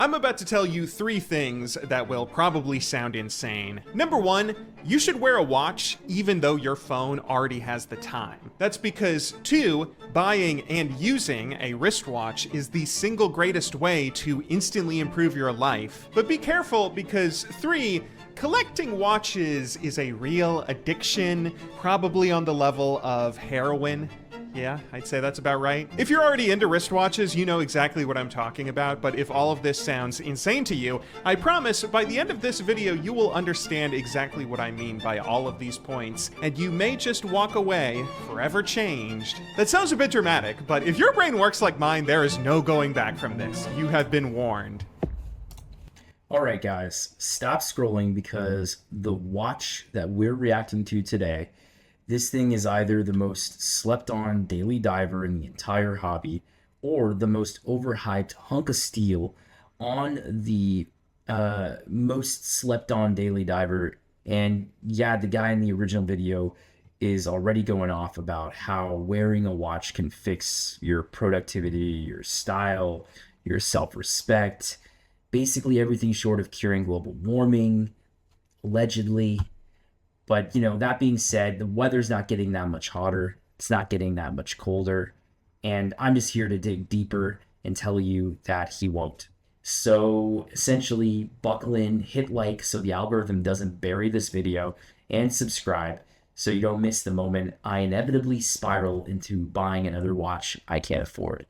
I'm about to tell you 3 things that will probably sound insane. Number 1, you should wear a watch even though your phone already has the time. That's because 2, buying and using a wristwatch is the single greatest way to instantly improve your life. But be careful because 3, collecting watches is a real addiction, probably on the level of heroin. Yeah, I'd say that's about right. If you're already into wristwatches, you know exactly what I'm talking about, but if all of this sounds insane to you, I promise by the end of this video you will understand exactly what I mean by all of these points, and you may just walk away forever changed. That sounds a bit dramatic, but if your brain works like mine, there is no going back from this. You have been warned. Alright guys, stop scrolling because the watch that we're reacting to today, this thing is either the most slept on daily diver in the entire hobby or the most overhyped hunk of steel on the most slept on daily diver. And yeah, the guy in the original video is already going off about how wearing a watch can fix your productivity, your style, your self-respect, basically everything short of curing global warming, allegedly. But, you know, that being said, the weather's not getting that much hotter. It's not getting that much colder. And I'm just here to dig deeper and tell you that he won't. So essentially, buckle in, hit like so the algorithm doesn't bury this video, and subscribe so you don't miss the moment I inevitably spiral into buying another watch I can't afford.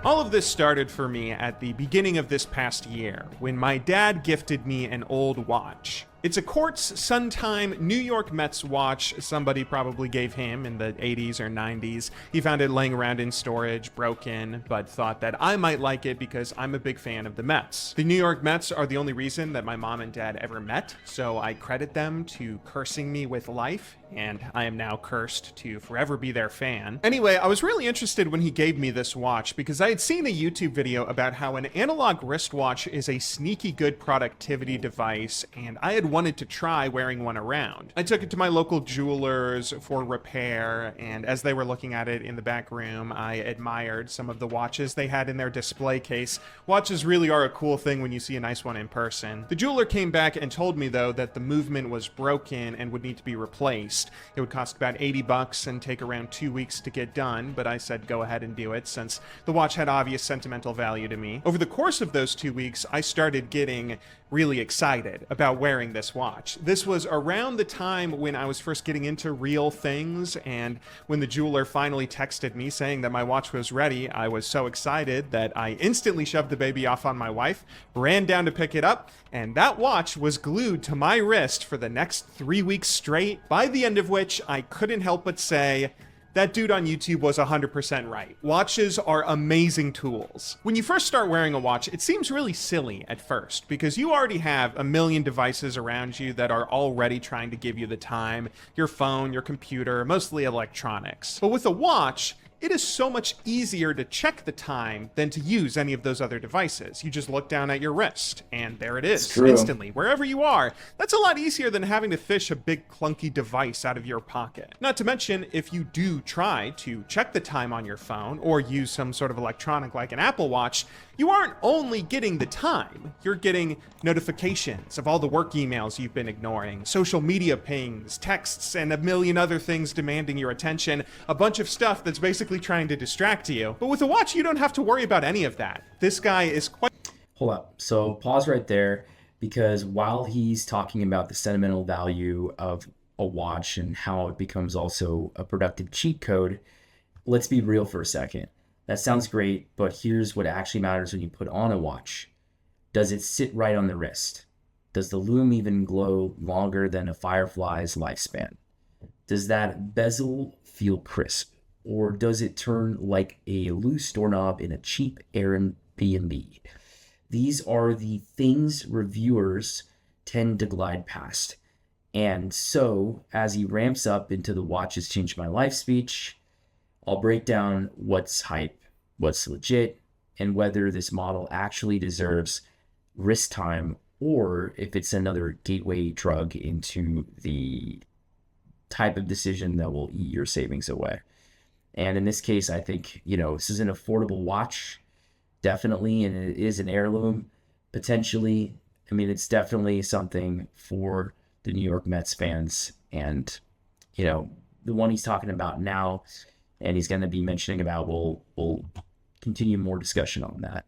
All of this started for me at the beginning of this past year, when my dad gifted me an old watch. It's a quartz Suntime New York Mets watch somebody probably gave him in the 80s or 90s. He found it laying around in storage, broken, but thought that I might like it because I'm a big fan of the Mets. The New York Mets are the only reason that my mom and dad ever met, so I credit them to cursing me with life, and I am now cursed to forever be their fan. Anyway, I was really interested when he gave me this watch because I had seen a YouTube video about how an analog wristwatch is a sneaky good productivity device, and I had wanted to try wearing one around. I took it to my local jewelers for repair, and as they were looking at it in the back room, I admired some of the watches they had in their display case. Watches really are a cool thing when you see a nice one in person. The jeweler came back and told me though that the movement was broken and would need to be replaced. It would cost about 80 bucks and take around 2 weeks to get done, but I said go ahead and do it since the watch had obvious sentimental value to me. Over the course of those 2 weeks, I started getting really excited about wearing this watch. This was around the time when I was first getting into real things, and when the jeweler finally texted me saying that my watch was ready, I was so excited that I instantly shoved the baby off on my wife, ran down to pick it up, and that watch was glued to my wrist for the next 3 weeks straight, by the end of which I couldn't help but say, that dude on YouTube was 100% right. Watches are amazing tools. When you first start wearing a watch, it seems really silly at first because you already have a million devices around you that are already trying to give you the time. Your phone, your computer, mostly electronics. But with a watch, it is so much easier to check the time than to use any of those other devices. You just look down at your wrist, and there it is, instantly, wherever you are. That's a lot easier than having to fish a big clunky device out of your pocket. Not to mention, if you do try to check the time on your phone, or use some sort of electronic like an Apple Watch, you aren't only getting the time, you're getting notifications of all the work emails you've been ignoring, social media pings, texts, and a million other things demanding your attention, a bunch of stuff that's basically trying to distract you. But with a watch, you don't have to worry about any of that. This guy is quite... Hold up. So pause right there, because while he's talking about the sentimental value of a watch and how it becomes also a productive cheat code, let's be real for a second. That sounds great, but here's what actually matters when you put on a watch. Does it sit right on the wrist? Does the lume even glow longer than a firefly's lifespan? Does that bezel feel crisp? Or does it turn like a loose doorknob in a cheap Airbnb? These are the things reviewers tend to glide past. And so, as he ramps up into the watches changed my life speech, I'll break down what's hype, what's legit, and whether this model actually deserves wrist time or if it's another gateway drug into the type of decision that will eat your savings away. And in this case, I think, this is an affordable watch definitely, and it is an heirloom potentially. I mean, it's definitely something for the New York Mets fans. And, you know, the one he's talking about now and he's going to be mentioning about, we'll continue more discussion on that.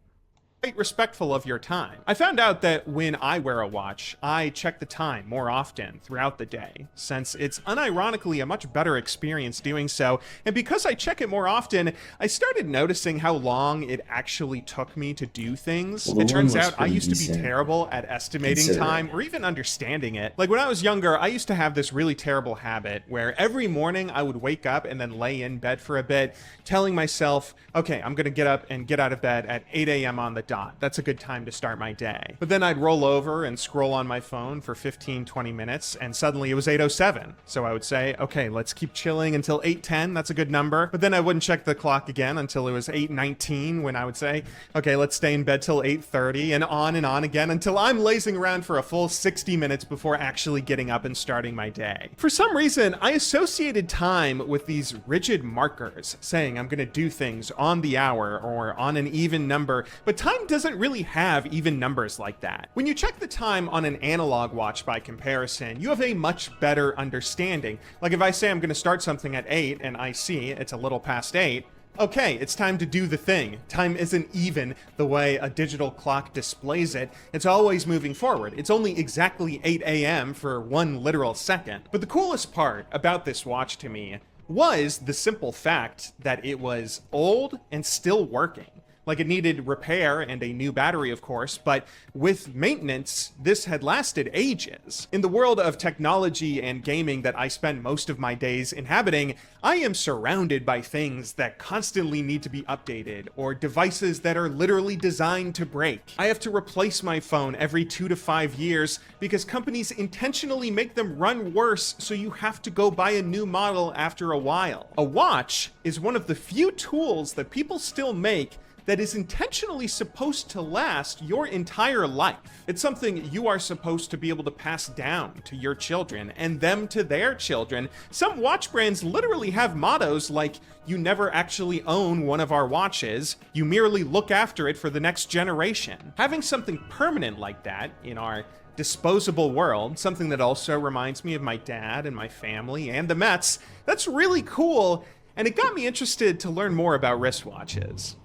Quite respectful of your time. I found out that when I wear a watch, I check the time more often throughout the day, since it's unironically a much better experience doing so. And because I check it more often, I started noticing how long it actually took me to do things. Well, it turns out I pretty used to be decent, terrible at estimating considering. time or even understanding it. Like when I was younger, I used to have this really terrible habit where every morning I would wake up and then lay in bed for a bit, telling myself, okay, I'm gonna get up and get out of bed at 8 a.m. on the dot. That's a good time to start my day. But then I'd roll over and scroll on my phone for 15, 20 minutes, and suddenly it was 8:07. So I would say, okay, let's keep chilling until 8:10. That's a good number. But then I wouldn't check the clock again until it was 8:19, when I would say, okay, let's stay in bed till 8:30, and on again until I'm lazing around for a full 60 minutes before actually getting up and starting my day. For some reason, I associated time with these rigid markers, saying I'm gonna do things on the hour or on an even number, but time doesn't really have even numbers like that. When you check the time on an analog watch by comparison, you have a much better understanding. Like if I say I'm gonna start something at 8 and I see it's a little past 8, okay, it's time to do the thing. Time isn't even the way a digital clock displays it. It's always moving forward. It's only exactly 8 a.m. for 1 literal second. But the coolest part about this watch to me was the simple fact that it was old and still working. Like it needed repair and a new battery, of course, but with maintenance, this had lasted ages. In the world of technology and gaming that I spend most of my days inhabiting, I am surrounded by things that constantly need to be updated, or devices that are literally designed to break. I have to replace my phone every 2 to 5 years because companies intentionally make them run worse, so you have to go buy a new model after a while. A watch is one of the few tools that people still make that is intentionally supposed to last your entire life. It's something you are supposed to be able to pass down to your children and them to their children. Some watch brands literally have mottos like, you never actually own one of our watches, you merely look after it for the next generation. Having something permanent like that in our disposable world, something that also reminds me of my dad and my family and the Mets, that's really cool, and it got me interested to learn more about wristwatches.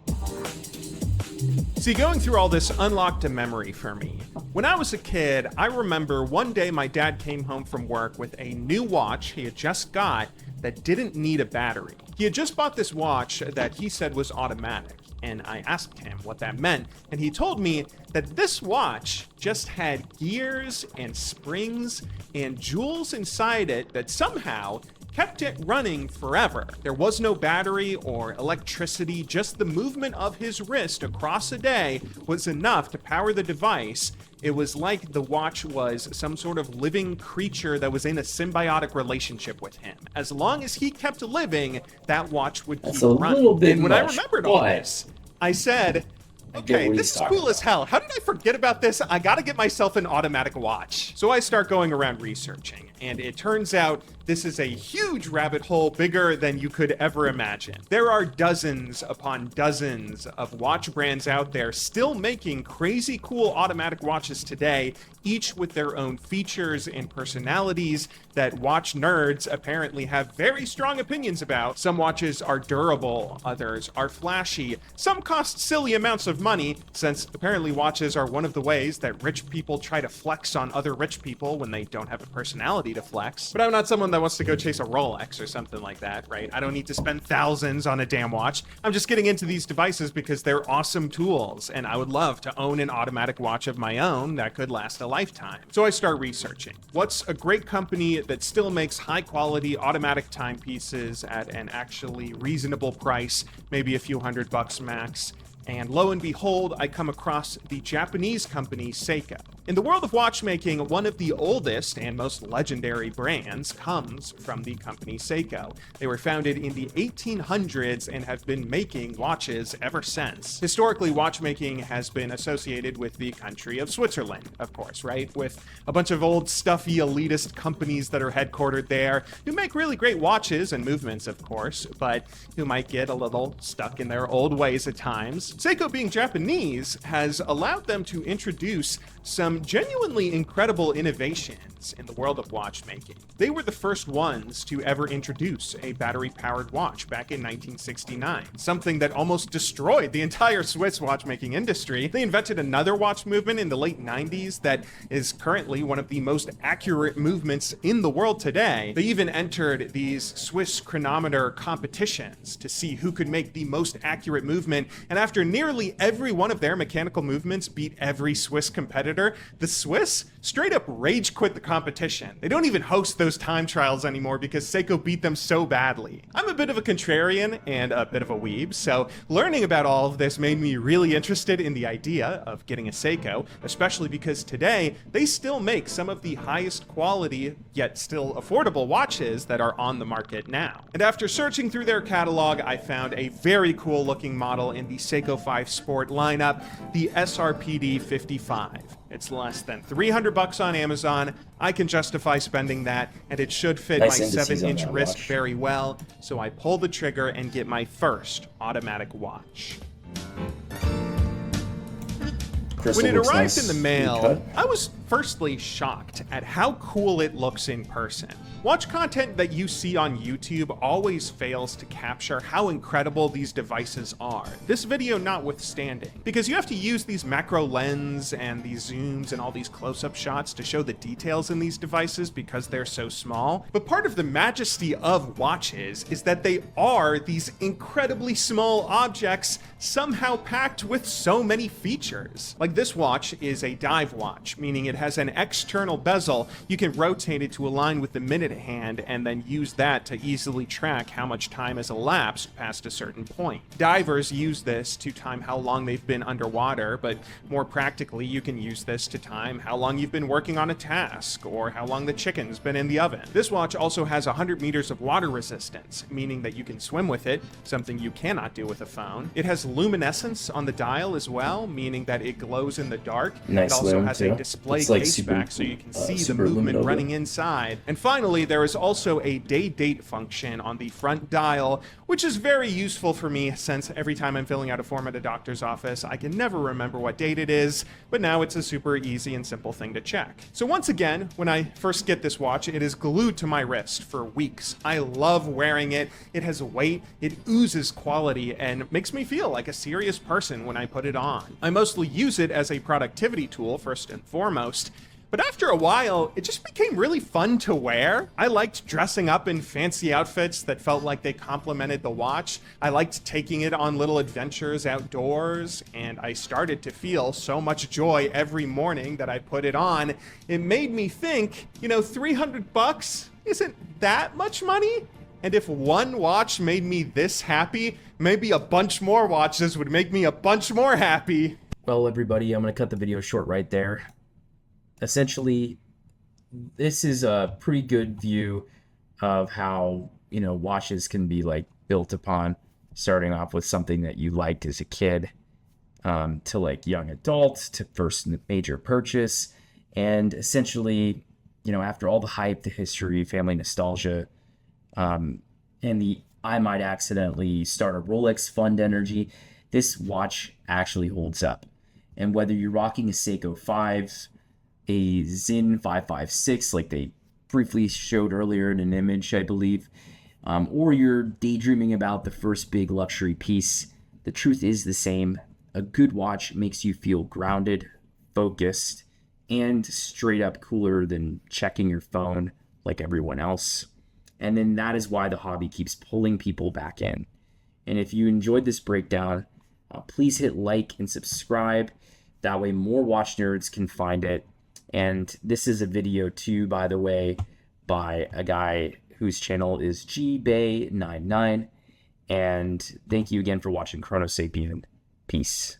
See, going through all this unlocked a memory for me. When I was a kid, I remember one day my dad came home from work with a new watch he had just got that didn't need a battery. He had just bought this watch that he said was automatic, and I asked him what that meant, and he told me that this watch just had gears and springs and jewels inside it that somehow kept it running forever. There was no battery or electricity, just the movement of his wrist across a day was enough to power the device. It was like the watch was some sort of living creature that was in a symbiotic relationship with him. As long as he kept living, that watch would keep running. Little bit and when I much, remembered all but this, I said, I get okay, what this he's is talking cool as hell. How did I forget about this? I gotta get myself an automatic watch. So I start going around researching, and it turns out this is a huge rabbit hole, bigger than you could ever imagine. There are dozens upon dozens of watch brands out there still making crazy cool automatic watches today, each with their own features and personalities that watch nerds apparently have very strong opinions about. Some watches are durable, others are flashy, some cost silly amounts of money, since apparently watches are one of the ways that rich people try to flex on other rich people when they don't have a personality to flex. But I'm not someone that wants to go chase a Rolex or something like that, right? I don't need to spend thousands on a damn watch. I'm just getting into these devices because they're awesome tools, and I would love to own an automatic watch of my own that could last a lifetime. So I start researching. What's a great company that still makes high quality automatic timepieces at an actually reasonable price, maybe a few $100 max? And lo and behold, I come across the Japanese company Seiko. In the world of watchmaking, one of the oldest and most legendary brands comes from the company Seiko. They were founded in the 1800s and have been making watches ever since. Historically, watchmaking has been associated with the country of Switzerland, of course, right? With a bunch of old, stuffy, elitist companies that are headquartered there, who make really great watches and movements, of course, but who might get a little stuck in their old ways at times. Seiko, being Japanese, has allowed them to introduce some genuinely incredible innovations in the world of watchmaking. They were the first ones to ever introduce a battery-powered watch back in 1969, something that almost destroyed the entire Swiss watchmaking industry. They invented another watch movement in the late 90s that is currently one of the most accurate movements in the world today. They even entered these Swiss chronometer competitions to see who could make the most accurate movement, and after nearly every one of their mechanical movements beat every Swiss competitor, the Swiss straight up rage quit the competition. They don't even host those time trials anymore because Seiko beat them so badly. I'm a bit of a contrarian and a bit of a weeb, so learning about all of this made me really interested in the idea of getting a Seiko, especially because today they still make some of the highest quality yet still affordable watches that are on the market now. And after searching through their catalog, I found a very cool looking model in the Seiko 5 Sport lineup, the SRPD 55. It's less than $300 on Amazon. I can justify spending that, and it should fit Nice my indices on 7-inch that wrist watch. very well, so I pull the trigger and get my first automatic watch. Crystal When it looks arrived nice. in the Good mail, cut. I was firstly shocked at how cool it looks in person. Watch content that you see on YouTube always fails to capture how incredible these devices are, this video notwithstanding, because you have to use these macro lens and these zooms and all these close-up shots to show the details in these devices because they're so small. But part of the majesty of watches is that they are these incredibly small objects somehow packed with so many features. Like this watch is a dive watch, meaning it has an external bezel. You can rotate it to align with the minute hand and then use that to easily track how much time has elapsed past a certain point. Divers use this to time how long they've been underwater, but more practically, you can use this to time how long you've been working on a task or how long the chicken's been in the oven. This watch also has 100 meters of water resistance, meaning that you can swim with it, something you cannot do with a phone. It has luminescence on the dial as well, meaning that it glows in the dark. Nice It also lum, has too. a display It's like case super- back so you can see the super movement luminova. running inside. And finally, there is also a day-date function on the front dial, which is very useful for me since every time I'm filling out a form at a doctor's office, I can never remember what date it is, but now it's a super easy and simple thing to check. So once again, when I first get this watch, it is glued to my wrist for weeks. I love wearing it. It has weight, it oozes quality, and makes me feel like a serious person when I put it on. I mostly use it as a productivity tool first and foremost, but after a while, it just became really fun to wear. I liked dressing up in fancy outfits that felt like they complemented the watch. I liked taking it on little adventures outdoors, and I started to feel so much joy every morning that I put it on. It made me think, $300 isn't that much money? And if one watch made me this happy, maybe a bunch more watches would make me a bunch more happy. Well, everybody, I'm going to cut the video short right there. Essentially, this is a pretty good view of how, watches can be like built upon, starting off with something that you liked as a kid, to like young adults, to first major purchase. And essentially, after all the hype, the history, family nostalgia, and the I might accidentally start a Rolex fund energy, this watch actually holds up. And whether you're rocking a Seiko 5, a Zin 556, like they briefly showed earlier in an image, I believe, or you're daydreaming about the first big luxury piece, the truth is the same. A good watch makes you feel grounded, focused, and straight up cooler than checking your phone like everyone else. And then that is why the hobby keeps pulling people back in. And if you enjoyed this breakdown, please hit like and subscribe. That way more watch nerds can find it. And this is a video too, by the way, by a guy whose channel is gbay99. And thank you again for watching Chronosapien. Peace.